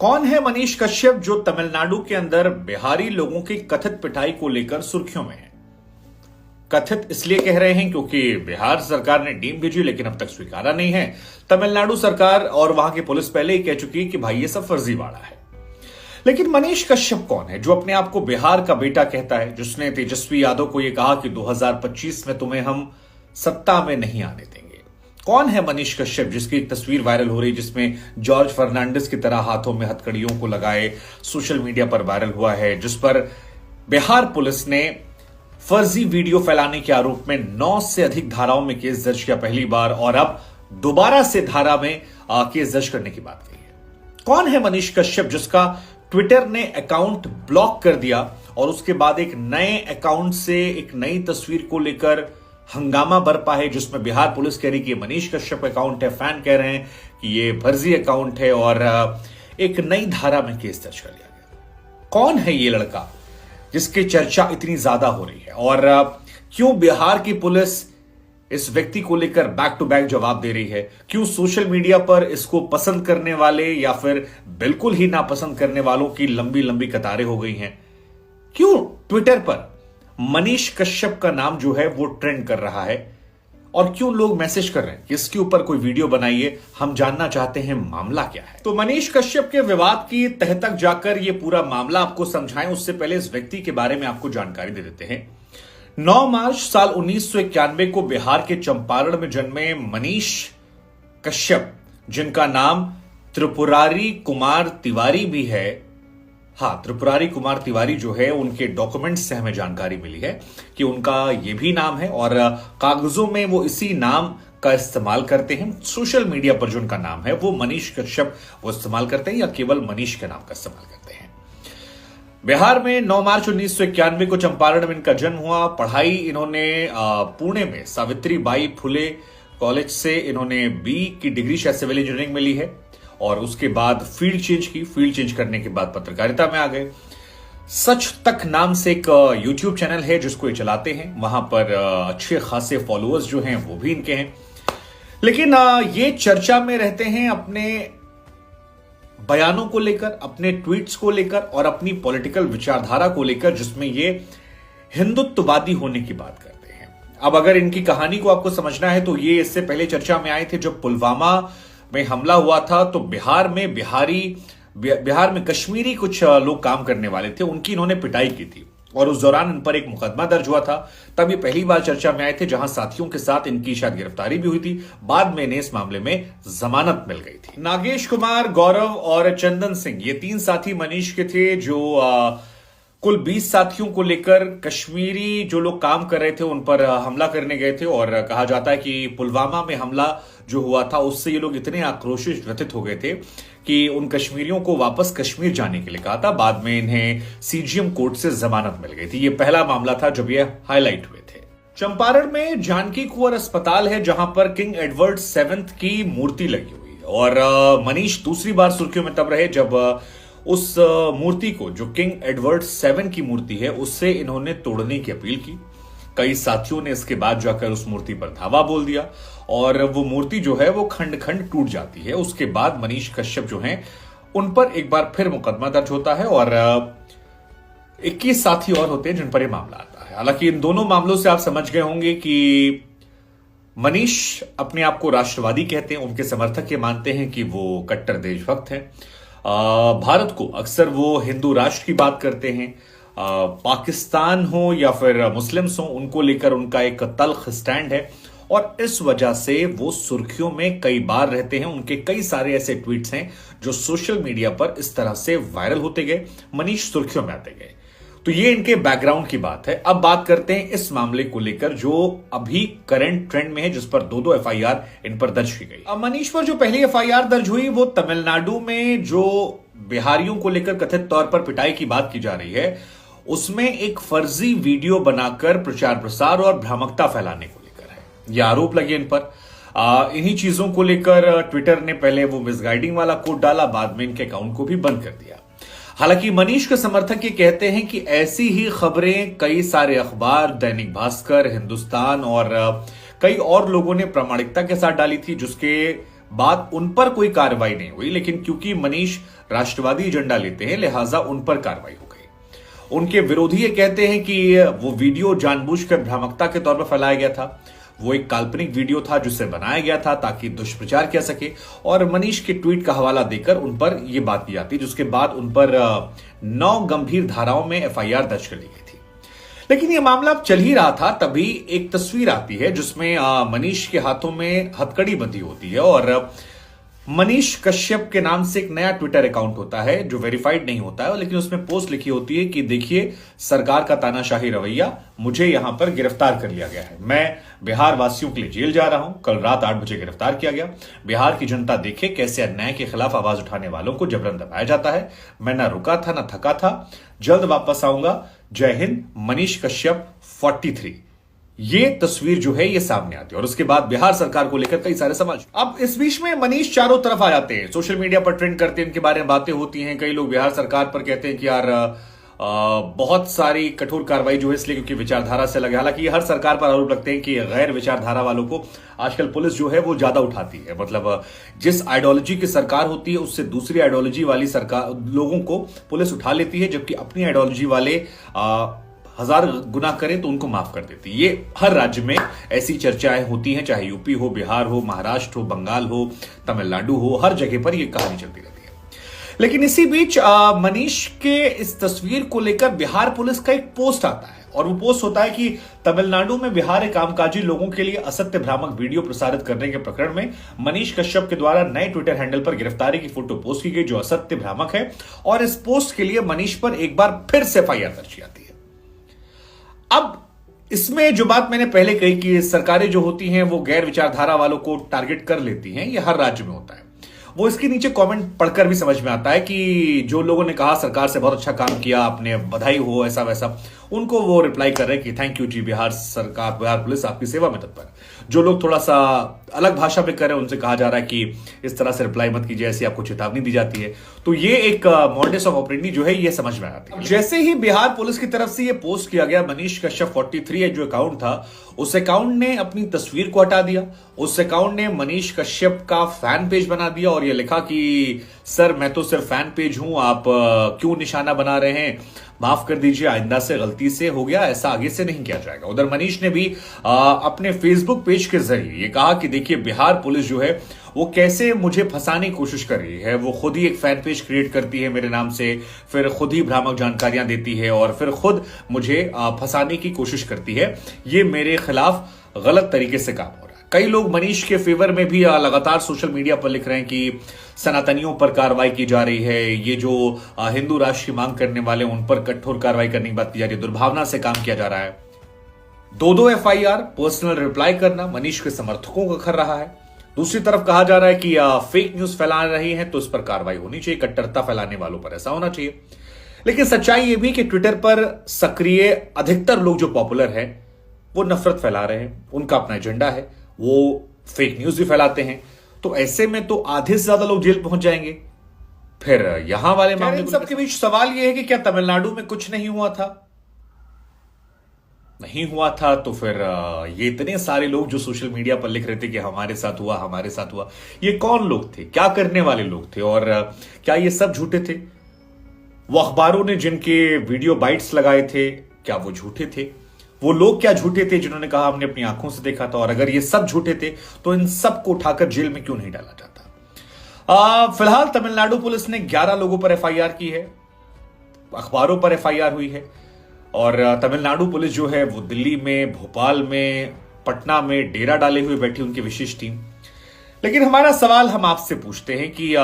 कौन है मनीष कश्यप जो तमिलनाडु के अंदर बिहारी लोगों की कथित पिटाई को लेकर सुर्खियों में है? कथित इसलिए कह रहे हैं क्योंकि बिहार सरकार ने टीम भेजी लेकिन अब तक स्वीकारा नहीं है। तमिलनाडु सरकार और वहां की पुलिस पहले ही कह चुकी कि भाई ये सब फर्जीवाड़ा है। लेकिन मनीष कश्यप कौन है जो अपने आप को बिहार का बेटा कहता है, जिसने तेजस्वी यादव को यह कहा कि 2025 में तुम्हें हम सत्ता में नहीं आने देंगे? कौन है मनीष कश्यप जिसकी एक तस्वीर वायरल हो रही जिसमें जॉर्ज फर्नांडिस की तरह हाथों में हथकड़ियों को लगाए सोशल मीडिया पर वायरल हुआ है, जिस पर बिहार पुलिस ने फर्जी वीडियो फैलाने के आरोप में 9 से अधिक धाराओं में केस दर्ज किया पहली बार, और अब दोबारा से धारा में केस दर्ज करने की बात कही है। कौन है मनीष कश्यप जिसका ट्विटर ने अकाउंट ब्लॉक कर दिया और उसके बाद एक नए अकाउंट से एक नई तस्वीर को लेकर हंगामा बरपा है, जिसमें बिहार पुलिस कह रही कि मनीष कश्यप अकाउंट है, फैन कह रहे हैं कि ये फर्जी अकाउंट है और एक नई धारा में केस दर्ज कर लिया गया। कौन है ये लड़का जिसकी चर्चा इतनी ज्यादा हो रही है और क्यों बिहार की पुलिस इस व्यक्ति को लेकर बैक टू बैक जवाब दे रही है? क्यों सोशल मीडिया पर इसको पसंद करने वाले या फिर बिल्कुल ही नापसंद करने वालों की लंबी लंबी कतारें हो गई हैं? क्यों ट्विटर पर मनीष कश्यप का नाम जो है वो ट्रेंड कर रहा है और क्यों लोग मैसेज कर रहे हैं कि इसके ऊपर कोई वीडियो बनाइए? हम जानना चाहते हैं मामला क्या है। तो मनीष कश्यप के विवाद की तह तक जाकर ये पूरा मामला आपको समझाएं उससे पहले इस व्यक्ति के बारे में आपको जानकारी दे देते हैं। 9 मार्च साल 1991 को बिहार के चंपारण में जन्मे मनीष कश्यप, जिनका नाम त्रिपुरारी कुमार तिवारी भी है, त्रिपुरारी कुमार तिवारी जो है उनके डॉक्यूमेंट्स से हमें जानकारी मिली है कि उनका ये भी नाम है और कागजों में वो इसी नाम का इस्तेमाल करते हैं। सोशल मीडिया पर जो उनका नाम है वो मनीष कश्यप वो इस्तेमाल करते हैं या केवल मनीष के नाम का इस्तेमाल करते हैं। बिहार में 9 मार्च 1991 को चंपारण में इनका जन्म हुआ। पढ़ाई इन्होंने पुणे में सावित्री बाई फुले कॉलेज से इन्होंने बी की डिग्री शायद सिविल इंजीनियरिंग में ली है और उसके बाद फील्ड चेंज की। फील्ड चेंज करने के बाद पत्रकारिता में आ गए। सच तक नाम से एक यूट्यूब चैनल है जिसको ये चलाते हैं, वहां पर अच्छे खासे फॉलोअर्स जो हैं वो भी इनके हैं। लेकिन ये चर्चा में रहते हैं अपने बयानों को लेकर, अपने ट्वीट्स को लेकर और अपनी पॉलिटिकल विचारधारा को लेकर, जिसमें ये हिंदुत्ववादी होने की बात करते हैं। अब अगर इनकी कहानी को आपको समझना है तो ये इससे पहले चर्चा में आए थे जब पुलवामा में हमला हुआ था, तो बिहार में कश्मीरी कुछ लोग काम करने वाले थे, उनकी इन्होंने पिटाई की थी और उस दौरान इन पर एक मुकदमा दर्ज हुआ था। तब ये पहली बार चर्चा में आए थे, जहां साथियों के साथ इनकी शायद गिरफ्तारी भी हुई थी। बाद में इन्हें इस मामले में जमानत मिल गई थी। नागेश कुमार, गौरव और चंदन सिंह, ये 3 साथी मनीष के थे जो कुल 20 साथियों को लेकर कश्मीरी जो लोग काम कर रहे थे उन पर हमला करने गए थे। और कहा जाता है कि पुलवामा में हमला जो हुआ था उससे ये लोग इतने आक्रोशित व्यथित हो गए थे कि उन कश्मीरियों को वापस कश्मीर जाने के लिए कहा था। बाद में इन्हें सीजीएम कोर्ट से जमानत मिल गई थी। ये पहला मामला था जब ये हाईलाइट हुए थे। चंपारण में जानकी कुंवर अस्पताल है जहां पर किंग एडवर्ड 7 की मूर्ति लगी हुई है और मनीष दूसरी बार सुर्खियों में तब रहे जब उस मूर्ति को, जो किंग एडवर्ड 7 की मूर्ति है, उससे इन्होंने तोड़ने की अपील की। कई साथियों ने इसके बाद जाकर उस मूर्ति पर धावा बोल दिया और वो मूर्ति जो है वो खंड खंड टूट जाती है। उसके बाद मनीष कश्यप जो हैं उन पर एक बार फिर मुकदमा दर्ज होता है और 21 साथी और होते हैं जिन पर यह मामला आता है। हालांकि इन दोनों मामलों से आप समझ गए होंगे कि मनीष अपने आप को राष्ट्रवादी कहते हैं, उनके समर्थक ये मानते हैं कि वो कट्टर देशभक्त हैं। भारत को अक्सर वो हिंदू राष्ट्र की बात करते हैं। पाकिस्तान हो या फिर मुस्लिम्स हो, उनको लेकर उनका एक तल्ख स्टैंड है और इस वजह से वो सुर्खियों में कई बार रहते हैं। उनके कई सारे ऐसे ट्वीट्स हैं जो सोशल मीडिया पर इस तरह से वायरल होते गए, मनीष सुर्खियों में आते गए। तो ये इनके बैकग्राउंड की बात है। अब बात करते हैं इस मामले को लेकर जो अभी करंट ट्रेंड में है, जिस पर 2 एफआईआर इन पर दर्ज की गई। अब मनीष पर जो पहली एफआईआर दर्ज हुई वो तमिलनाडु में जो बिहारियों को लेकर कथित तौर पर पिटाई की बात की जा रही है, उसमें एक फर्जी वीडियो बनाकर प्रचार प्रसार और भ्रामकता फैलाने को लेकर है। यह आरोप लगे इन पर। इन्हीं चीजों को लेकर ट्विटर ने पहले वो मिसगाइडिंग वाला कोड डाला, बाद में इनके अकाउंट को भी बंद कर दिया। हालांकि मनीष के समर्थक ये कहते हैं कि ऐसी ही खबरें कई सारे अखबार, दैनिक भास्कर, हिंदुस्तान और कई और लोगों ने प्रामाणिकता के साथ डाली थी, जिसके बाद उन पर कोई कार्रवाई नहीं हुई, लेकिन क्योंकि मनीष राष्ट्रवादी एजेंडा लेते हैं लिहाजा उन पर कार्रवाई हो गई। उनके विरोधी ये कहते हैं कि वो वीडियो जानबूझकर भ्रामकता के तौर पर फैलाया गया था, वो एक काल्पनिक वीडियो था जिसे बनाया गया था ताकि दुष्प्रचार किया सके, और मनीष के ट्वीट का हवाला देकर उन पर यह बात की जाती, जिसके बाद उन पर 9 गंभीर धाराओं में एफआईआर दर्ज कर ली गई थी। लेकिन यह मामला अब चल ही रहा था, तभी एक तस्वीर आती है जिसमें मनीष के हाथों में हथकड़ी बंधी होती है और मनीष कश्यप के नाम से एक नया ट्विटर अकाउंट होता है जो वेरीफाइड नहीं होता है, लेकिन उसमें पोस्ट लिखी होती है कि देखिए सरकार का तानाशाही रवैया, मुझे यहां पर गिरफ्तार कर लिया गया है, मैं बिहार वासियों के लिए जेल जा रहा हूं, कल रात 8 बजे गिरफ्तार किया गया। बिहार की जनता देखे कैसे अन्याय के खिलाफ आवाज उठाने वालों को जबरन दबाया जाता है, मैं ना रुका था ना थका था, जल्द वापस आऊंगा, जय हिंद, मनीष कश्यप 43। ये तस्वीर जो है ये सामने आती है और उसके बाद बिहार सरकार को लेकर कई सारे सवाल। अब इस बीच में मनीष चारों तरफ आ जाते हैं, सोशल मीडिया पर ट्रेंड करते हैं, इनके बारे में बातें होती हैं। कई लोग बिहार सरकार पर कहते हैं कि यार बहुत सारी कठोर कार्रवाई जो है इसलिए क्योंकि विचारधारा से लगे। हालांकि हर सरकार पर आरोप लगते हैं कि गैर विचारधारा वालों को आजकल पुलिस जो है वो ज्यादा उठाती है, मतलब जिस आइडियोलॉजी की सरकार होती है उससे दूसरी आइडियोलॉजी वाली सरकार लोगों को पुलिस उठा लेती है, जबकि अपनी आइडियोलॉजी वाले 1000 गुना करें तो उनको माफ कर देती है। ये हर राज्य में ऐसी चर्चाएं होती हैं, चाहे यूपी हो, बिहार हो, महाराष्ट्र हो, बंगाल हो, तमिलनाडु हो, हर जगह पर यह कहानी चलती रहती है। लेकिन इसी बीच मनीष के इस तस्वीर को लेकर बिहार पुलिस का एक पोस्ट आता है और वो पोस्ट होता है कि तमिलनाडु में बिहार के कामकाजी लोगों के लिए असत्य भ्रामक वीडियो प्रसारित करने के प्रकरण में मनीष कश्यप के द्वारा नए ट्विटर हैंडल पर गिरफ्तारी की फोटो पोस्ट की गई जो असत्य भ्रामक है, और इस पोस्ट के लिए मनीष पर एक बार फिर से एफआईआर दर्ज की जाती है। अब इसमें जो बात मैंने पहले कही कि सरकारें जो होती हैं वो गैर विचारधारा वालों को टारगेट कर लेती हैं, ये हर राज्य में होता है। वो इसके नीचे कमेंट पढ़कर भी समझ में आता है कि जो लोगों ने कहा सरकार से बहुत अच्छा काम किया आपने, बधाई हो, ऐसा वैसा, उनको वो रिप्लाई कर रहे हैं कि थैंक यू जी, बिहार सरकार, बिहार पुलिस आपकी सेवा में तत्पर। जो लोग थोड़ा सा अलग भाषा पे कर रहे हैं उनसे कहा जा रहा है कि इस तरह से रिप्लाई मत कीजिए, ऐसी आपको चेतावनी दी जाती है। तो ये एक मॉडस ऑफ ऑपरेंडी जो है ये समझ में आती है। जैसे ही बिहार पुलिस की तरफ से ये पोस्ट किया गया, मनीष कश्यप 43 जो अकाउंट था, उस अकाउंट ने अपनी तस्वीर को हटा दिया, उस अकाउंट ने मनीष कश्यप का फैन पेज बना दिया और ये लिखा कि सर मैं तो सिर्फ फैन पेज हूं, आप क्यों निशाना बना रहे हैं, माफ कर दीजिए, आइंदा से गलती से हो गया, ऐसा आगे से नहीं किया जाएगा। उधर मनीष ने भी अपने फेसबुक पेज के जरिए ये कहा कि देखिए बिहार पुलिस जो है वो कैसे मुझे फंसाने की कोशिश कर रही है, वो खुद ही एक फैन पेज क्रिएट करती है मेरे नाम से, फिर खुद ही भ्रामक जानकारियां देती है और फिर खुद मुझे फंसाने की कोशिश करती है, ये मेरे खिलाफ गलत तरीके से काम हो रहा है। कई लोग मनीष के फेवर में भी लगातार सोशल मीडिया पर लिख रहे हैं कि सनातनियों पर कार्रवाई की जा रही है, ये जो हिंदू राष्ट्र की मांग करने वाले उन पर कठोर कार्रवाई करने की बात की जा रही है, दुर्भावना से काम किया जा रहा है। 2 एफआईआर, पर्सनल रिप्लाई करना मनीष के समर्थकों का कर रहा है। दूसरी तरफ कहा जा रहा है कि फेक न्यूज फैला रही है तो इस पर कार्रवाई होनी चाहिए, कट्टरता फैलाने वालों पर ऐसा होना चाहिए। लेकिन सच्चाई यह भी कि ट्विटर पर सक्रिय अधिकतर लोग जो पॉपुलर हैं वो नफरत फैला रहे हैं, उनका अपना एजेंडा है, वो फेक न्यूज भी फैलाते हैं। तो ऐसे में तो आधे से ज्यादा लोग जेल पहुंच जाएंगे। फिर यहां वाले मामले सबके बीच सवाल यह है कि क्या तमिलनाडु में कुछ नहीं हुआ था? नहीं हुआ था तो फिर ये इतने सारे लोग जो सोशल मीडिया पर लिख रहे थे कि हमारे साथ हुआ, हमारे साथ हुआ, ये कौन लोग थे, क्या करने वाले लोग थे और क्या ये सब झूठे थे? वो अखबारों ने जिनके वीडियो बाइट्स लगाए थे क्या वो झूठे थे? वो लोग क्या झूठे थे जिन्होंने कहा हमने अपनी आंखों से देखा था? और अगर ये सब झूठे थे तो इन सब को उठाकर जेल में क्यों नहीं डाला जाता? फिलहाल तमिलनाडु पुलिस ने 11 लोगों पर एफआईआर की है, अखबारों पर एफआईआर हुई है और तमिलनाडु पुलिस जो है वो दिल्ली में, भोपाल में, पटना में डेरा डाले हुए बैठी उनकी विशेष टीम। लेकिन हमारा सवाल हम आपसे पूछते हैं कि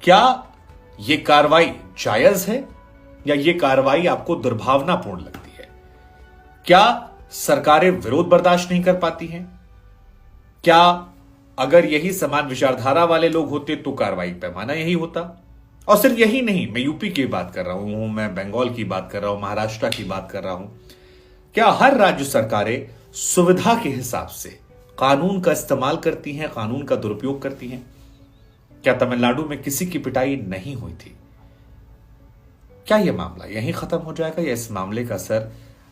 क्या यह कार्रवाई जायज है या यह कार्रवाई आपको दुर्भावनापूर्ण लगती है? क्या सरकारें विरोध बर्दाश्त नहीं कर पाती हैं? क्या अगर यही समान विचारधारा वाले लोग होते तो कार्रवाई पैमाना यही होता? और सिर्फ यही नहीं, मैं यूपी की बात कर रहा हूं, मैं बंगाल की बात कर रहा हूं, महाराष्ट्र की बात कर रहा हूं। क्या हर राज्य सरकारें सुविधा के हिसाब से कानून का इस्तेमाल करती हैं, कानून का दुरुपयोग करती हैं? क्या तमिलनाडु में किसी की पिटाई नहीं हुई थी? क्या यह मामला यहीं खत्म हो जाएगा या इस मामले का असर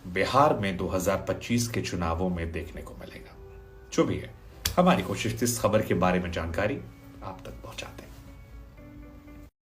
बिहार में 2025 के चुनावों में देखने को मिलेगा? जो भी है, हमारी कोशिश थी इस खबर के बारे में जानकारी आप तक पहुंचाते हैं।